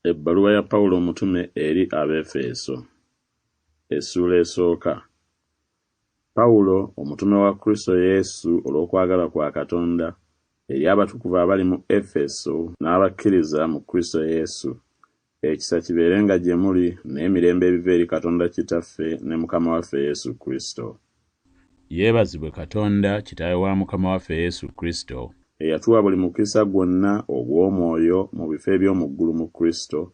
Ebbaluwa ya Pawulo omutume eri Abaefeso. Essula esooka. Pawulo omutume wa Kristo Yesu olw'okwagala kwa Katonda eri abatukuvu abali mu Efeso n'abakkiriza mu Kristo Yesu. Ekisa kibeerenga gye muli n'emirembe ebiva eri Katonda Kitaffe ne Mukama waffe Yesu Kristo. Yeebazibwe Katonda Kitaawe wa Mukama waffe Yesu Kristo, eyatuwa buli mukisa gwonna ogw'omwoyo mu bifo eby'omu ggulu mu Kristo,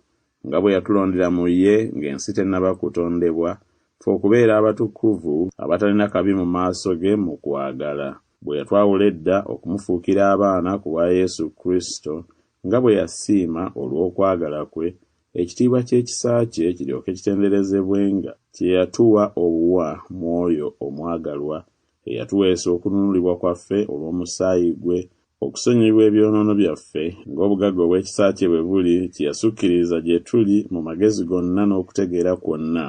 nga bwe yatulondera mu ye ng'ensi tennaba kutondebwa, ffe okubeera abatukuvu abatalina kabi mu maaso ge mu kwagala. Bwe yatwawula edda okumufuukira abaana ku bwa Yesu Kristo, nga bwe yasiima olw'okwagala kwe, ekitiibwa ky'ekisa kye kiryoke kitenderezebwenga, kye yatuwa obuwa mu oyo omwagalwa, eyatuweesa okununulibwa kwaffe olw'omusaayi gwe, okusonyiyibwa ebyonoono byaffe, ng'obugagga obw'ekisa kye bwe buli, kye yasukkiriza gye tuli mu magezi gonna n'okutegeera kwonna,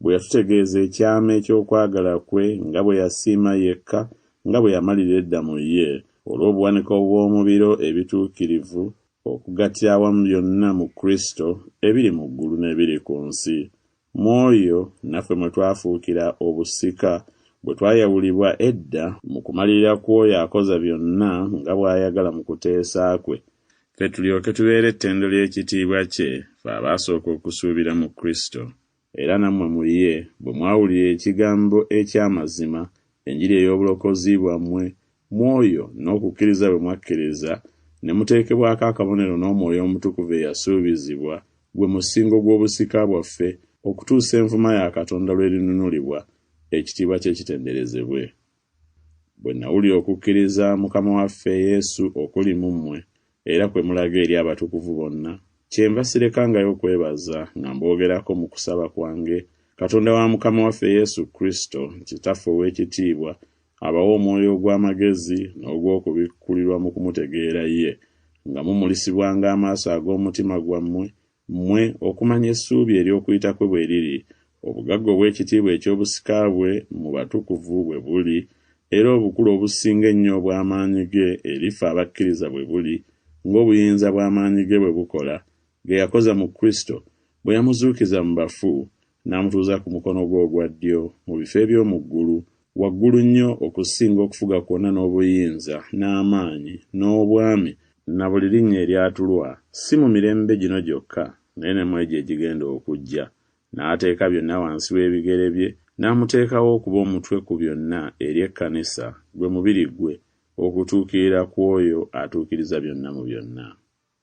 bwe yatutegeeza ekyama eky'okwagala kwe, nga bwe yasiima yekka, nga bwe yamalira edda mu ye, olw'obuwanika obw'omu biro ebituukirivu, okugattira awamu byonna mu Kristo, ebiri mu ggulu n'ebiri ku nsi. Mu oyo naffe mwe twafuukira obusika, bwe twayawulibwa edda mu kumalirira kw'oyo akoza byonna nga bw'ayagala mu kuteesa kwe, ffe tulyoke tubeere ettendo ly'ekitiibwa kye, ffe abaasooka okusuubira mu Kristo. Era nammwe mu ye bwe mwawulira ekigambo eky'amazima, enjiri ey'obulokozi bwammwe, mu oyo n'okukkiriza bwe mwakkiriza, ne muteekebwako akabonero n'Omwoyo Omutukuvu eyasuubizibwa, gwe musingo gw'obusika bwaffe, okutuusa envuma ya Katonda lw'erinunulibwa, ekitiibwa kye kitenderezebwe. Bwe nawulira okukkiriza Mukama waffe Yesu okuli mu mmwe, era kwe mulaga eri abatukuvu bonna, kyenva sirekangayo okwebaza nga mboogerako mu kusaba kwange, Katonda wa Mukama waffe Yesu Kristo, Kitaffe ow'ekitiibwa, abawa omwoyo ogw'amagezi n'ogw'okubikkulirwa mu kumutegeera ye, nga mumulisibwanga amaaso ag'omutima gwammwe, mmwe okumanya essuubi ery'okuyita kwe bwe riri, obugagga obw'ekitiibwa eky'obusika bwe mu batukuvu bwe buli, era obukulu obusinga ennyo obw'amaanyi ge eri ffe abakkiriza bwe buli, ng'obuyinza bw'amaanyi ge bwe bukola, ge yakoza mu Kristo, bwe yamuzuukiza mu bafu, n'amutuuza ku mukono gwe ogwa ddyo, mu bifo eby'omu ggulu, waggulu nnyo okusinga okufuga kwonna n'obuyinza, n'amaanyi, n'obwami, na buli linnya eryatulwa, si mu mirembe gino gyokka, naye ne mu egyo egigenda okujja. N'ateeka byonna wansi w'ebigere bye, n'amuteekawo okuba omutwe ku byonna eri ekkanisa, gwe mubiri gwe, okutuukirira ku oyo atuukiriza byonna mu byonna.